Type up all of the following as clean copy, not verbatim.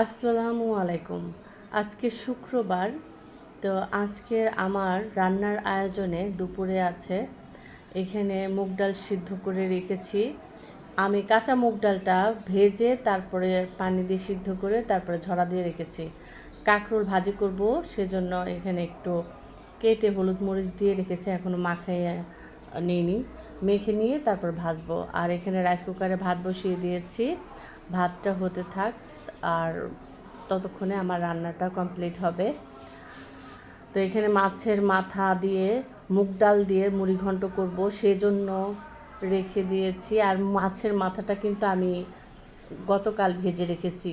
আসসালামু আলাইকুম। আজকে শুক্রবার। তো আজকের আমার রান্নার আয়োজনে দুপুরে আছে এখানে মুগ ডাল সিদ্ধ করে রেখেছি। আমি কাঁচা মুগ ডালটা ভেজে তারপরে পানি দিয়ে সিদ্ধ করে তারপরে ঝরা দিয়ে রেখেছি। কাঁকরোল ভাজি করব, সেজন্য এখানে একটু কেটে হলুদ মরিচ দিয়ে রেখেছি, এখনও মাখিয়ে নিইনি। মেখে নিয়ে তারপর ভাজবো। আর এখানে রাইস কুকারে ভাত বসিয়ে দিয়েছি, ভাতটা হতে থাক। আর ততক্ষণে আমার রান্নাটা কমপ্লিট হবে। তো এখানে মাছের মাথা দিয়ে মুগ ডাল দিয়ে মুড়ি ঘন্ট করব, সেজন্য রেখে দিয়েছি। আর মাছের মাথাটা কিন্তু আমি গতকাল ভেজে রেখেছি।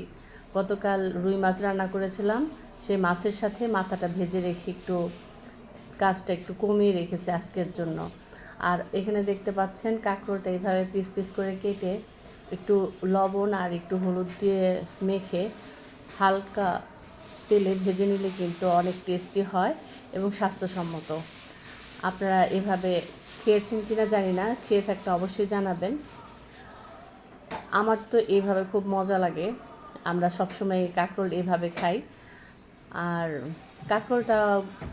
গতকাল রুই মাছ রান্না করেছিলাম, সেই মাছের সাথে মাথাটা ভেজে রেখে একটু কাজটা একটু কমিয়ে রেখেছি আজকের জন্য। আর এখানে দেখতে পাচ্ছেন কাঁকরোলটা এইভাবে পিস পিস করে কেটে একটু লবণ আর একটু হলুদ দিয়ে মেখে হালকা তেলে ভেজে নিলে কিন্তু অনেক টেস্টি হয় এবং স্বাস্থ্যসম্মত। আপনারা এভাবে খেয়েছেন কিনা জানি না, খেয়ে থাকলে অবশ্যই জানাবেন। আমার তো এইভাবে খুব মজা লাগে। আমরা সবসময় কাঁকরোল এভাবে খাই। আর কাঁকরোলটা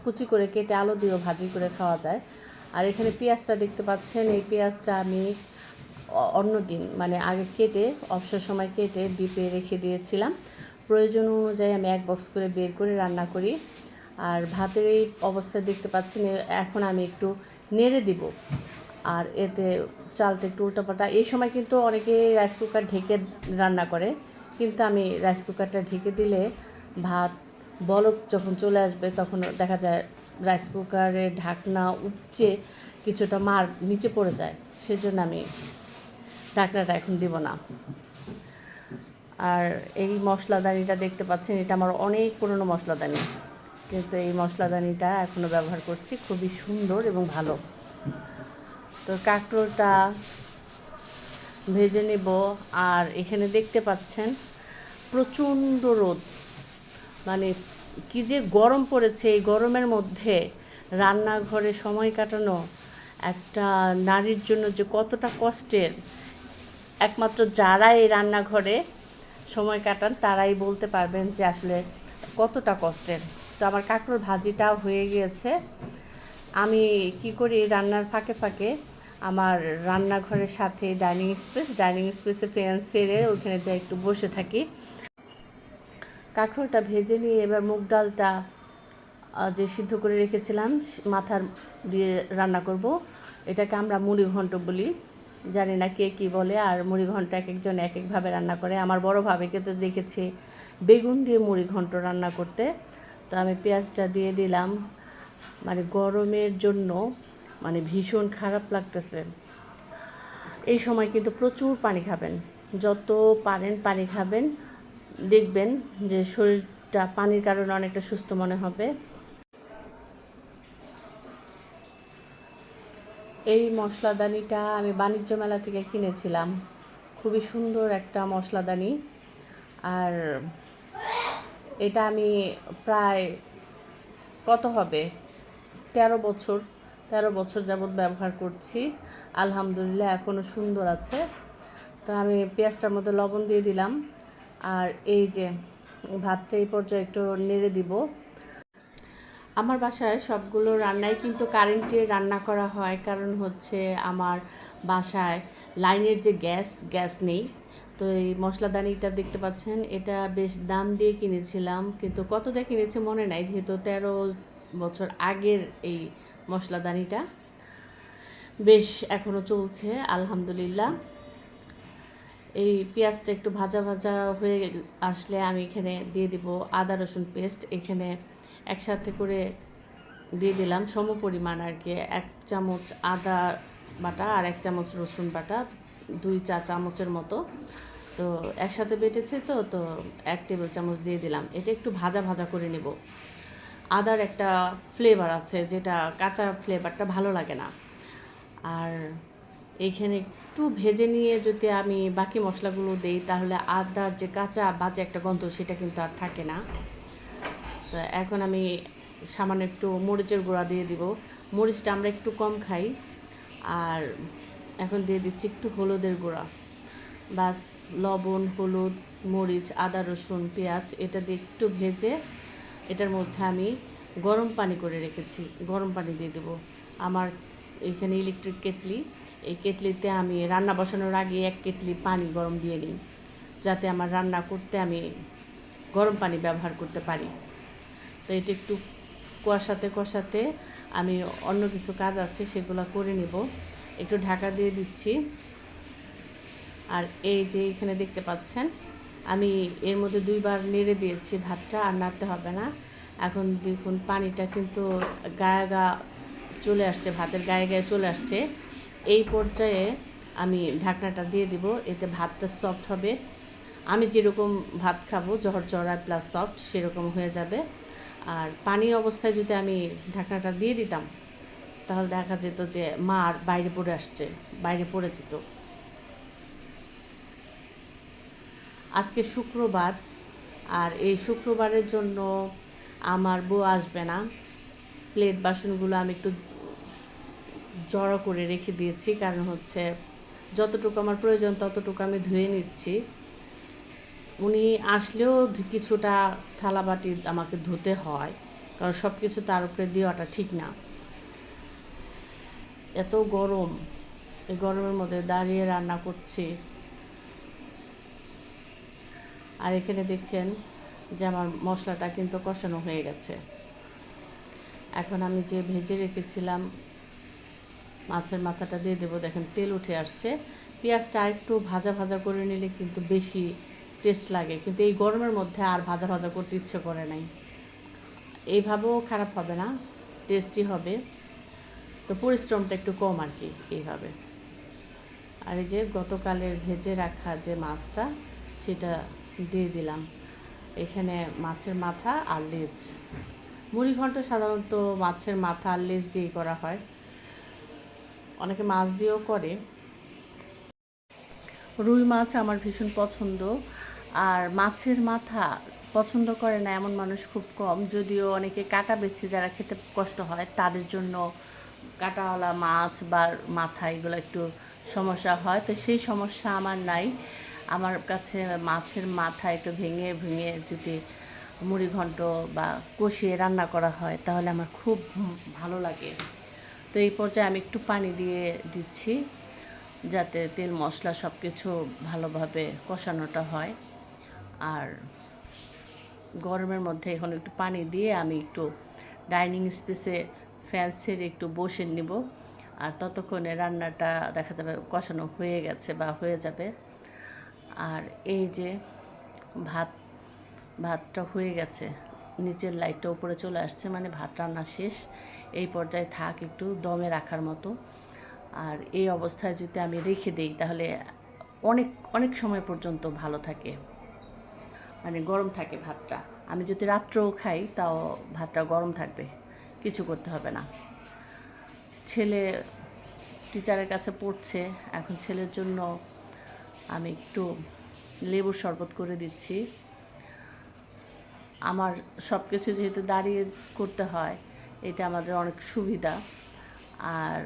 কুচি করে কেটে আলু দিয়েও ভাজি করে খাওয়া যায়। আর এখানে পেঁয়াজটা দেখতে পাচ্ছেন, এই পেঁয়াজটা আমি অন্য দিন মানে আগে কেটে অবসর সময় কেটে ডিপে রেখে দিয়েছিলাম। প্রয়োজন অনুযায়ী আমি এক বক্স করে বের করে রান্না করি। আর ভাতের এই অবস্থা দেখতে পাচ্ছেন, এখন আমি একটু নেড়ে দিব। আর এতে চালটা একটু উল্টাপাল্টা। এই সময় কিন্তু অনেকে রাইস কুকার ঢেকে রান্না করে, কিন্তু আমি রাইস কুকারটা ঢেকে দিলে ভাত বলক যখন চলে আসবে তখন দেখা যায় রাইস কুকারের ঢাকনা উপচে কিছুটা মার নিচে পড়ে যায়, সেজন্য আমি ঢাকনাটা এখন দিব না। আর এই মশলাদানিটা দেখতে পাচ্ছেন, এটা আমার অনেক পুরনো মশলাদানি, কিন্তু এই মশলাদানিটা এখনও ব্যবহার করছি, খুবই সুন্দর এবং ভালো। তো কাঁকরোলটা ভেজে নেব। আর এখানে দেখতে পাচ্ছেন প্রচণ্ড রোদ, মানে কী যে গরম পড়েছে। এই গরমের মধ্যে রান্নাঘরে সময় কাটানো একটা নারীর জন্য যে কতটা কষ্টের, একমাত্র যারা এই রান্নাঘরে সময় কাটান তারাই বলতে পারবেন যে আসলে কতটা কষ্টের। তো আমার কাঁকরোল ভাজিটাও হয়ে গিয়েছে। আমি কি করি, রান্নার ফাঁকে ফাঁকে আমার রান্নাঘরের সাথে ডাইনিং স্পেসে ফ্যান সেরে ওখানে যাই একটু বসে থাকি। কাঁকরোলটা ভেজে নিয়ে এবার মুগ ডালটা যে সিদ্ধ করে রেখেছিলাম মাথার দিয়ে রান্না করব। এটাকে আমরা মুড়ি ঘন্ট বলি, জানি না কে কী বলে। আর মুড়ি ঘন্ট এক একজন এক একভাবে রান্না করে। আমার বড় ভাবিকে তো দেখেছি বেগুন দিয়ে মুড়ি ঘন্ট রান্না করতে। তো আমি পেঁয়াজটা দিয়ে দিলাম। মানে গরমের জন্য মানে ভীষণ খারাপ লাগতেছে। এই সময় কিন্তু প্রচুর পানি খাবেন, যত পারেন পানি খাবেন, দেখবেন যে শরীরটা পানির কারণে অনেকটা সুস্থ মনে হবে। এই মশলাদানিটা আমি বাণিজ্য মেলা থেকে কিনেছিলাম, খুবই সুন্দর একটা মশলাদানি। আর এটা আমি প্রায় কত হবে 13 বছর 13 বছর যাবৎ ব্যবহার করছি। আলহামদুলিল্লাহ এখনও সুন্দর আছে। তো আমি পেঁয়াজটার মধ্যে লবণ দিয়ে দিলাম। আর এই যে ভাতটা এই পর্যায়ে একটু নেড়ে দিব। আমার বাসায় সবগুলো রান্নাই কিন্তু কারেন্টে রান্না করা হয়, কারণ হচ্ছে আমার বাসায় লাইনের যে গ্যাস নেই। তো এই মশলাদানিটা দেখতে পাচ্ছেন, এটা বেশ দাম দিয়ে কিনেছিলাম, কিন্তু কত দিয়ে কিনেছি মনে নাই, যেহেতু 13 বছর আগের এই মশলাদানিটা বেশ এখনও চলছে আলহামদুলিল্লাহ। এই পেঁয়াজটা একটু ভাজা ভাজা হয়ে আসলে আমি এখানে দিয়ে দিব আদা রসুন পেস্ট। এখানে একসাথে করে দিয়ে দিলাম সম পরিমাণ আর কি, 1 চামচ আদা বাটা আর 1 চামচ রসুন বাটা, 2 চা চামচের মতো। তো একসাথে বেটেছে তো তো 1 টেবিল চামচ দিয়ে দিলাম। এটা একটু ভাজা ভাজা করে নেব। আদার একটা ফ্লেভার আছে, যেটা কাঁচা ফ্লেভারটা ভালো লাগে না। আর এইখানে একটু ভেজে নিয়ে যদি আমি বাকি মশলাগুলো দিই, তাহলে আদার যে কাঁচা বাজে একটা গন্ধ সেটা কিন্তু আর থাকে না। তো এখন আমি সামান্য একটু মরিচের গুঁড়া দিয়ে দিব। মরিচটা আমরা একটু কম খাই। আর এখন দিয়ে দিচ্ছি একটু হলুদের গুঁড়া। বাস লবণ, হলুদ, মরিচ, আদা, রসুন, পেঁয়াজ এটা দিয়ে একটু ভেজে এটার মধ্যে আমি গরম পানি করে রেখেছি, গরম পানি দিয়ে দেবো। আমার এখানে ইলেকট্রিক কেটলি, এই কেটলিতে আমি রান্না বসানোর আগে 1 কেটলি পানি গরম দিয়ে নিই, যাতে আমার রান্না করতে আমি গরম পানি ব্যবহার করতে পারি। তো এটা একটু কষাতে কষাতে আমি অন্য কিছু কাজ আছে সেগুলো করে নিব। একটু ঢাকা দিয়ে দিচ্ছি। আর এই যে এখানে দেখতে পাচ্ছেন আমি এর মধ্যে 2 বার নেড়ে দিয়েছি ভাতটা, আর নাড়তে হবে না। এখন দেখুন পানিটা কিন্তু গায়ে চলে আসছে, ভাতের গায়ে গায়ে চলে আসছে। এই পর্যায়ে আমি ঢাকনাটা দিয়ে দিব, এতে ভাতটা সফট হবে। আমি যেরকম ভাত খাবো ঝরঝরা প্লাস সফট সেরকম হয়ে যাবে। আর পানি অবস্থায় যদি আমি ঢাকনাটা দিয়ে দিতাম তাহলে দেখা যেত যে মার বাইরে পড়ে আসছে, বাইরে পড়ে যেত। আজকে শুক্রবার, আর এই শুক্রবারের জন্য আমার বউ আসবে না। প্লেট বাসনগুলো আমি একটু জড়ো করে রেখে দিয়েছি, কারণ হচ্ছে যতটুকু আমার প্রয়োজন ততটুকু আমি ধুয়ে নিচ্ছি। উনি আসলেও কিছুটা থালাবাটি আমাকে ধুতে হয়, কারণ সব কিছু তার উপরে দেওয়াটা ঠিক না। এত গরম, এই গরমের মধ্যে দাঁড়িয়ে রান্না করছি। আর এখানে দেখেন যে আমার মশলাটা কিন্তু কষানো হয়ে গেছে। এখন আমি যে ভেজে রেখেছিলাম মাছের মাথাটা দিয়ে দেবো। দেখেন তেল উঠে আসছে। পেঁয়াজটা আর একটু ভাজা ভাজা করে নিলে কিন্তু বেশি টেস্ট লাগে, কিন্তু এই গরমের মধ্যে আর ভাজা ভাজা করতে ইচ্ছে করে নাই। এইভাবেও খারাপ হবে না, টেস্টি হবে, তো পরিশ্রমটা একটু কম আর কি এইভাবে। আর এই যে গতকালের ভেজে রাখা যে মাছটা সেটা দিয়ে দিলাম। এখানে মাছের মাথা আর লেজ, মুড়িঘণ্ট সাধারণত মাছের মাথা আর লেজ দিয়ে করা হয়, অনেকে মাছ দিয়েও করে। রুই মাছ আমার ভীষণ পছন্দ, আর মাছের মাথা পছন্দ করে না এমন মানুষ খুব কম, যদিও অনেকে কাঁটা বেছে যারা খেতে কষ্ট হয় তাদের জন্য কাঁটাওয়ালা মাছ বা মাথা এগুলো একটু সমস্যা হয়, তো সেই সমস্যা আমার নাই। আমার কাছে মাছের মাথা একটু ভেঙে ভেঙে যদি মুড়িঘণ্ট বা কষিয়ে রান্না করা হয় তাহলে আমার খুব ভালো লাগে। তো এই পর্যায়ে আমি একটু পানি দিয়ে দিচ্ছি, যাতে তেল মশলা সব কিছু ভালোভাবে কষানোটা হয়। আর গরমের মধ্যে এখন একটু পানি দিয়ে আমি একটু ডাইনিং স্পেসে ফ্যান ছেড়ে একটু বসে নিব, আর ততক্ষণে রান্নাটা দেখা যাবে কষানো হয়ে গেছে বা হয়ে যাবে। আর এই যে ভাতটা হয়ে গেছে, নিচের লাইটটা উপরে চলে আসছে, মানে ভাত রান্না শেষ। এই পর্যায়ে থাক একটু দমে রাখার মতো। আর এই অবস্থায় যদি আমি রেখে দিই তাহলে অনেক অনেক সময় পর্যন্ত ভালো থাকে, মানে গরম থাকে ভাতটা। আমি যদি রাত্রেও খাই তাও ভাতটা গরম থাকবে, কিছু করতে হবে না। ছেলে টিচারের কাছে পড়ছে, এখন ছেলের জন্য আমি একটু লেবুর শরবত করে দিচ্ছি। আমার সব কিছু যেহেতু দাঁড়িয়ে করতে হয়, এটা আমাদের অনেক সুবিধা। আর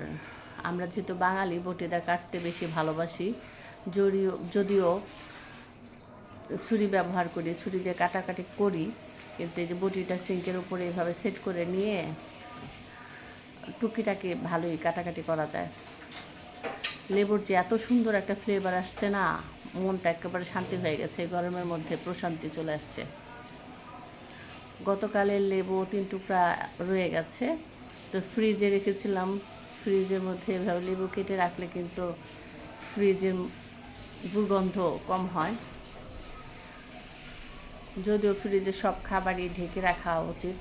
আমরা যেহেতু বাঙালি, বটিটা কাটতে বেশি ভালোবাসি, যদিও ছুরি ব্যবহার করি, ছুরি দিয়ে কাটাকাটি করি, কিন্তু এই যে বটিটা সিঙ্কের উপরে এইভাবে সেট করে নিয়ে টুকিটাকি ভালোই কাটাকাটি করা যায়। লেবুর যে এত সুন্দর একটা ফ্লেভার আসছে না, মনটা একেবারে শান্তি হয়ে গেছে, গরমের মধ্যে প্রশান্তি চলে আসছে। গতকালের লেবু 3 টুকরা রয়ে গেছে, তো ফ্রিজে রেখেছিলাম। ফ্রিজের মধ্যে এভাবে লেবু কেটে রাখলে কিন্তু ফ্রিজের দুর্গন্ধ কম হয়। যদিও ফ্রিজে সব খাবারই ঢেকে রাখা উচিত,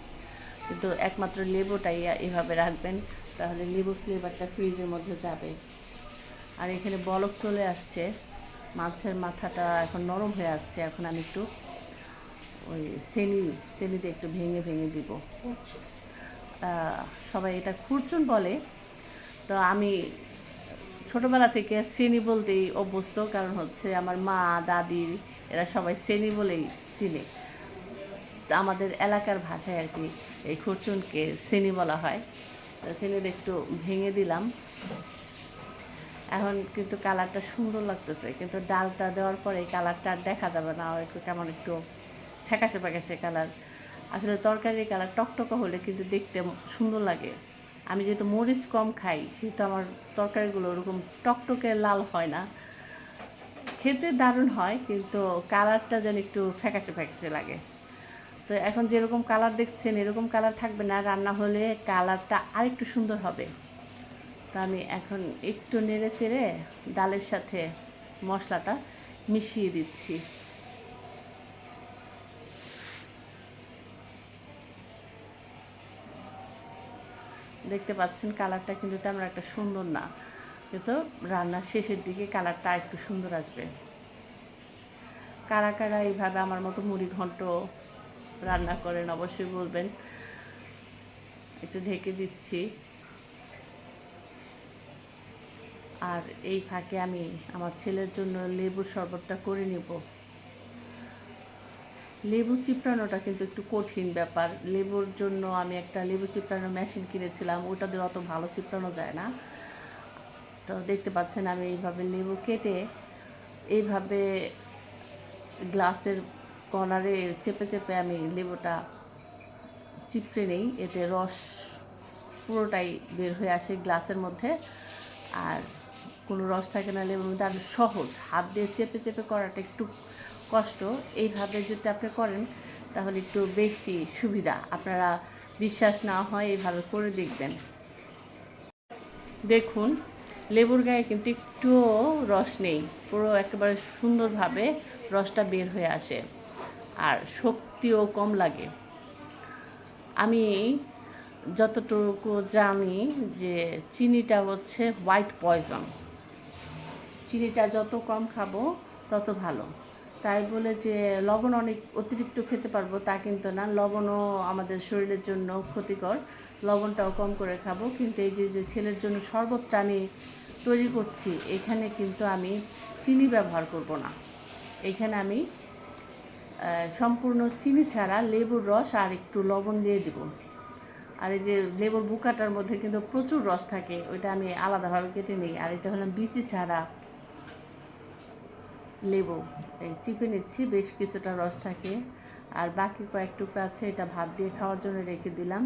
কিন্তু একমাত্র লেবুটাই এভাবে রাখবেন, তাহলে লেবু ফ্লেভারটা ফ্রিজের মধ্যে যাবে। আর এখানে বলক চলে আসছে, মাছের মাথাটা এখন নরম হয়ে আসছে। এখন আমি একটু ওই চেনিতে একটু ভেঙে ভেঙে দিব। সবাই এটা খুরচুন বলে, তো আমি ছোটোবেলা থেকে চেনি বলতেই অভ্যস্ত, কারণ হচ্ছে আমার মা দাদি এরা সবাই চেনি বলেই চিনে। আমাদের এলাকার ভাষায় আর কি এই খুরচুনকে চেনি বলা হয়। চেনিটা একটু ভেঙে দিলাম। এখন কিন্তু কালারটা সুন্দর লাগতেছে, কিন্তু ডালটা দেওয়ার পরে এই কালারটা আর দেখা যাবে না, একটু কেমন একটু ফ্যাকাশে ফ্যাকাশে কালার। আসলে তরকারির কালার টকটকা হলে কিন্তু দেখতে সুন্দর লাগে। আমি যেহেতু মরিচ কম খাই, সেহেতু আমার তরকারিগুলো ওরকম টকটকে লাল হয় না, খেতে দারুণ হয়, কিন্তু কালারটা যেন একটু ফ্যাকাশে ফ্যাকাশে লাগে। তো এখন যেরকম কালার দেখছেন এরকম কালার থাকবে না, রান্না হলে কালারটা আরেকটু সুন্দর হবে। তো আমি এখন একটু নেড়ে চেড়ে ডালের সাথে মশলাটা মিশিয়ে দিচ্ছি। দেখতে পাচ্ছেন কালারটা কিন্তু তেমন একটা সুন্দর না, কিন্তু রান্নার শেষের দিকে কালারটা একটু সুন্দর আসবে। কারা কারা এইভাবে আমার মতো মুড়ি ঘন্ট রান্না করেন অবশ্যই বলবেন। একটু ঢেকে দিচ্ছি। আর এই ফাঁকে আমি আমার ছেলের জন্য লেবুর শরবতটা করে নেব। লেবু চিপড়ানোটা কিন্তু একটু কঠিন ব্যাপার। লেবুর জন্য আমি একটা লেবু চিপড়ানোর মেশিন কিনেছিলাম, ওটা দিয়ে অত ভালো চিপড়ানো যায় না। তো দেখতে পাচ্ছেন আমি এইভাবে লেবু কেটে এইভাবে গ্লাসের কর্নারে চেপে চেপে আমি লেবুটা চিপড়ে নেই, এতে রস পুরোটাই বের হয়ে আসে গ্লাসের মধ্যে, আর কোনো রস থাকে না লেবুর মধ্যে। আর সহজ, হাত দিয়ে চেপে চেপে করাটা একটু কষ্ট। এইভাবে যদি আপনি করেন তাহলে একটু বেশি সুবিধা। আপনারা বিশ্বাস না হয় এইভাবে করে দেখবেন। দেখুন লেবুর গায়ে কিন্তু একটুও রস নেই, পুরো একেবারে সুন্দরভাবে রসটা বের হয়ে আসে, আর শক্তিও কম লাগে। আমি যতটুকু জানি যে চিনিটা হচ্ছে হোয়াইট পয়জন, চিনিটা যত কম খাবো তত ভালো। তাই বলে যে লবণ অনেক অতিরিক্ত খেতে পারবো তা কিন্তু না, লবণও আমাদের শরীরের জন্য ক্ষতিকর, লবণটাও কম করে খাবো। কিন্তু এই যে ছেলের জন্য শরবতটা আমি তৈরি করছি, এখানে কিন্তু আমি চিনি ব্যবহার করব না। এখানে আমি সম্পূর্ণ চিনি ছাড়া লেবুর রস আর একটু লবণ দিয়ে দেব। আর এই যে লেবুর বুকাটার মধ্যে কিন্তু প্রচুর রস থাকে, ওইটা আমি আলাদাভাবে কেটে নিই। আর এটা হলো বিচি ছাড়া লেবু, এই চিপে নিচ্ছি, বেশ কিছুটা রস থাকে। আর বাকি কয়েক টুকরা আছে, এটা ভাত দিয়ে খাওয়ার জন্য রেখে দিলাম।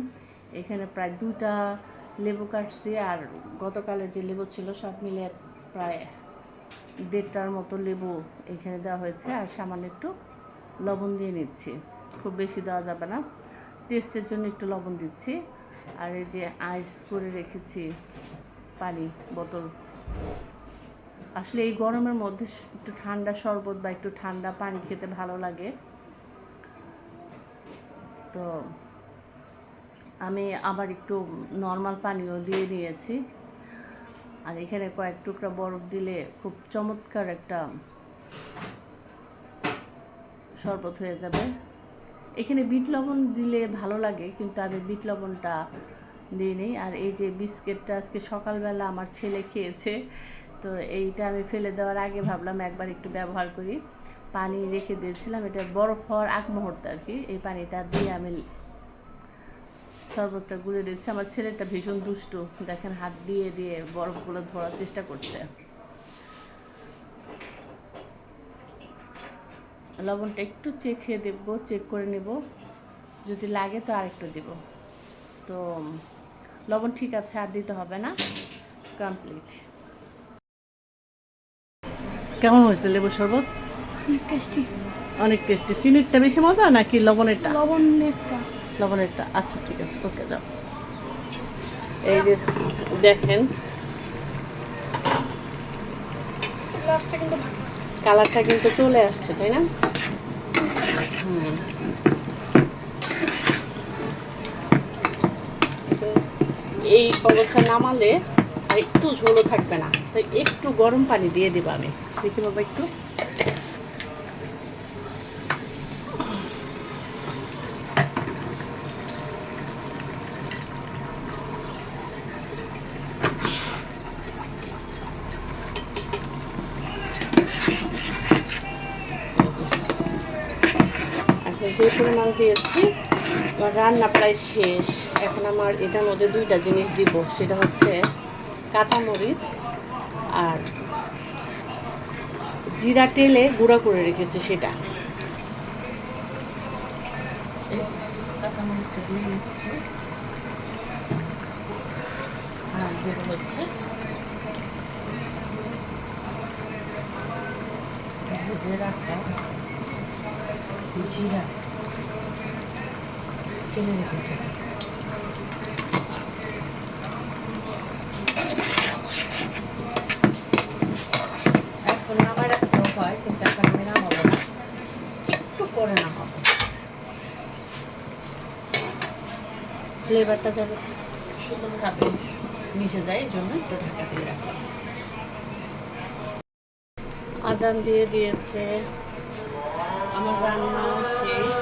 এখানে প্রায় 2টা লেবু কাটছি, আর গতকালের যে লেবু ছিল সব মিলে প্রায় 1.5টার মতো লেবু এখানে দেওয়া হয়েছে। আর সামান্য একটু লবণ দিয়ে নিচ্ছি, খুব বেশি দেওয়া যাবে না, টেস্টের জন্য একটু লবণ দিচ্ছি। আর এই যে আইস করে রেখেছি পানি বোতল। আসলে এই গরমের মধ্যে একটু ঠান্ডা শরবত বা একটু ঠান্ডা পানি খেতে ভালো লাগে। তো আমি আবার একটু নর্মাল পানিও দিয়ে নিয়েছি। আর এখানে কয়েক টুকরা বরফ দিলে খুব চমৎকার একটা শরবত হয়ে যাবে। এখানে বিট লবণ দিলে ভালো লাগে, কিন্তু আমি বিট লবণটা দিইনি। আর এই যে বিস্কিটটা আজকে সকালবেলা আমার ছেলে খেয়েছে, তো এইটা আমি ফেলে দেওয়ার আগে ভাবলাম একবার একটু ব্যবহার করি। পানি রেখে দিয়েছিলাম, এটা বরফ হওয়ার আগ মুহূর্তে আর কি, এই পানিটা দিয়ে আমি শরবতটা গুলে দিচ্ছি। আমার ছেলেটা ভীষণ দুষ্টু, দেখেন হাত দিয়ে দিয়ে বরফগুলো ধরার চেষ্টা করছে। লবণটা একটু চেখে দেখবো, চেক করে নেব, যদি লাগে তো আরেকটু দেব। তো লবণ ঠিক আছে, আর দিতে হবে না, কমপ্লিট। কেমন হয়েছে লেবুর শরবত? অনেক টেস্টি। অনেক টেস্টি। চিনিরটা বেশি মজা নাকি লবণেরটা? লবণেরটা। লবণেরটা, আচ্ছা ঠিক আছে, ওকে যাও। এই যে দেখেন গ্লাসটা কিন্তু ভালো। কালারটা কিন্তু চলে আসছে, তাই না? এই অবস্থা নামালে আর একটু ঝোলও থাকবে না, তাই একটু গরম পানি দিয়ে দেবো আমি। দেখি বাবা একটু, এখন যে পরিমাণ দিয়েছি রান্না প্রায় শেষ। এখন আমার এটার মধ্যে 2টা জিনিস দিব, সেটা হচ্ছে কাঁচামরিচ আর জিরা তেলে গুঁড়া করে রেখেছি সেটা। এই যে কাঁচামরিচটা দিয়ে দিচ্ছি, আর দেবো হচ্ছে ভেজে রাখা জিরা চেলে রেখেছি। এখন নামায় রাখলেও হয়, কিন্তু এখন আমি নামাবো না, একটু পরে নামাবো, ফ্লেভারটা যেন সুন্দরভাবে মিশে যায়, এই জন্য একটু ঢাকা দিয়ে রাখলাম। আজান দিয়ে দিয়েছে, আমার রান্না শেষ।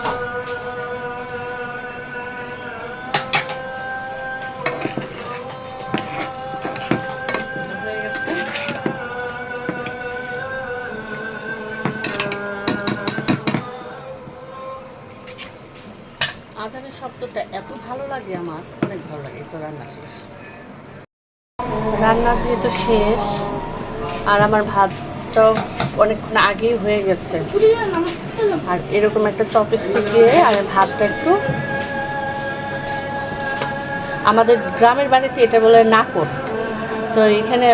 হয়ে গেছে। আজানের শব্দটা এত ভালো লাগে, আমার অনেক ভালো লাগে। তো রান্না শেষ, রান্না যেহেতু শেষ, আর আমার ভাতটাও অনেকক্ষণ আগেই হয়ে গেছে, আর এরকম একটা চপস্টিক দিয়ে আমি ভাতটা একটু, আমাদের গ্রামের বাড়িতে এটা বলে নাকর, তো এখানে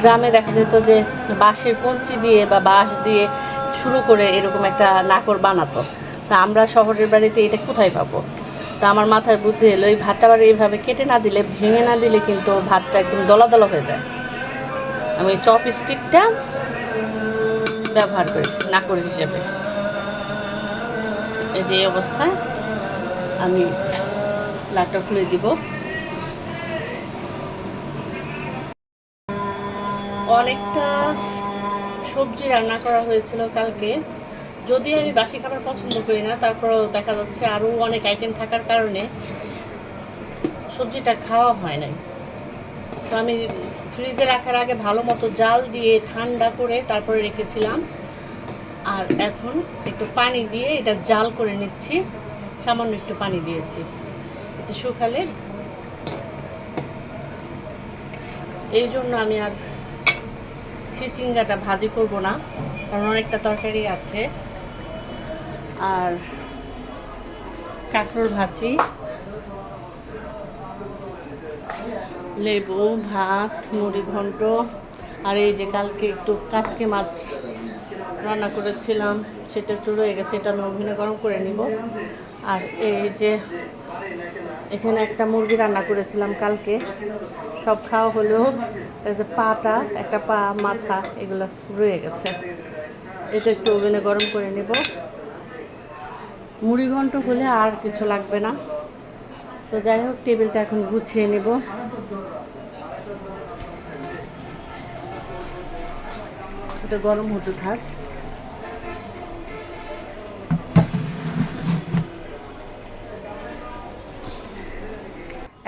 গ্রামে দেখা যেত যে বাঁশের কঞ্চি দিয়ে বা বাঁশ দিয়ে শুরু করে এরকম একটা নাকর বানাতো। তা আমরা শহরের বাড়িতে এটা কোথায় পাবো? তা আমার মাথায় বুদ্ধি এলো, এই ভাতটা আবার এইভাবে কেটে না দিলে, ভেঙে না দিলে কিন্তু ভাতটা একদম দলা দলা হয়ে যায়। আমি চপস্টিকটা ব্যবহার করি নাকর হিসেবে। এই যে এই অবস্থায় আমি লাটটা খুলে দিব। অনেকটা সবজি রান্না করা হয়েছিল কালকে, যদিও আমি বাসি খাবার পছন্দ করি না, তারপরেও দেখা যাচ্ছে আরও অনেক আইটেম থাকার কারণে সবজিটা খাওয়া হয় নাই। তো আমি ফ্রিজে রাখার আগে ভালো মতো জাল দিয়ে ঠান্ডা করে তারপরে রেখেছিলাম, আর এখন একটু পানি দিয়ে এটা জাল করে নিচ্ছি, সামান্য একটু পানি দিয়েছি, এটা শুকালে। এই জন্য আমি আর চিচিঙ্গাটা ভাজি করব না, কারণ অনেকটা তরকারি আছে। আর কাঁকরোল ভাজি, লেবু, ভাত, মুড়ি ঘন্ট, আর এই যে কালকে একটু কাচকে মাছ রান্না করেছিলাম, সেটা একটু রয়ে গেছে, এটা আমি ওভেনে গরম করে নিব। আর এই যে এখানে একটা মুরগি রান্না করেছিলাম কালকে, সব খাওয়া হলেও এই যে পাটা, একটা পা, মাথা, এগুলো রয়ে গেছে, এটা একটু ওভেনে গরম করে নেব। মুড়ি ঘন্ট হলে আর কিছু লাগবে না। তো যাই হোক, টেবিলটা এখন গুছিয়ে নেব। এটা গরম হতে থাক।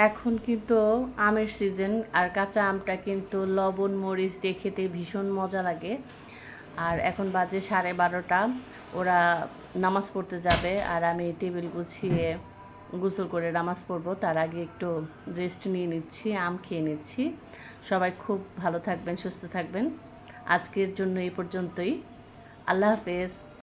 এখন কিন্তু আমের সিজন, আর কাঁচা আমটা কিন্তু লবণ মরিচ দিয়ে খেতে ভীষণ মজা লাগে। আর এখন বাজে 12:30, ওরা নামাজ পড়তে যাবে, আর আমি টেবিল গুছিয়ে গোসল করে নামাজ পড়বো, তার আগে একটু রেস্ট নিয়ে নিচ্ছি, আম খেয়ে নিচ্ছি। সবাই খুব ভালো থাকবেন, সুস্থ থাকবেন। আজকের জন্য এই পর্যন্তই। আল্লাহ হাফেজ।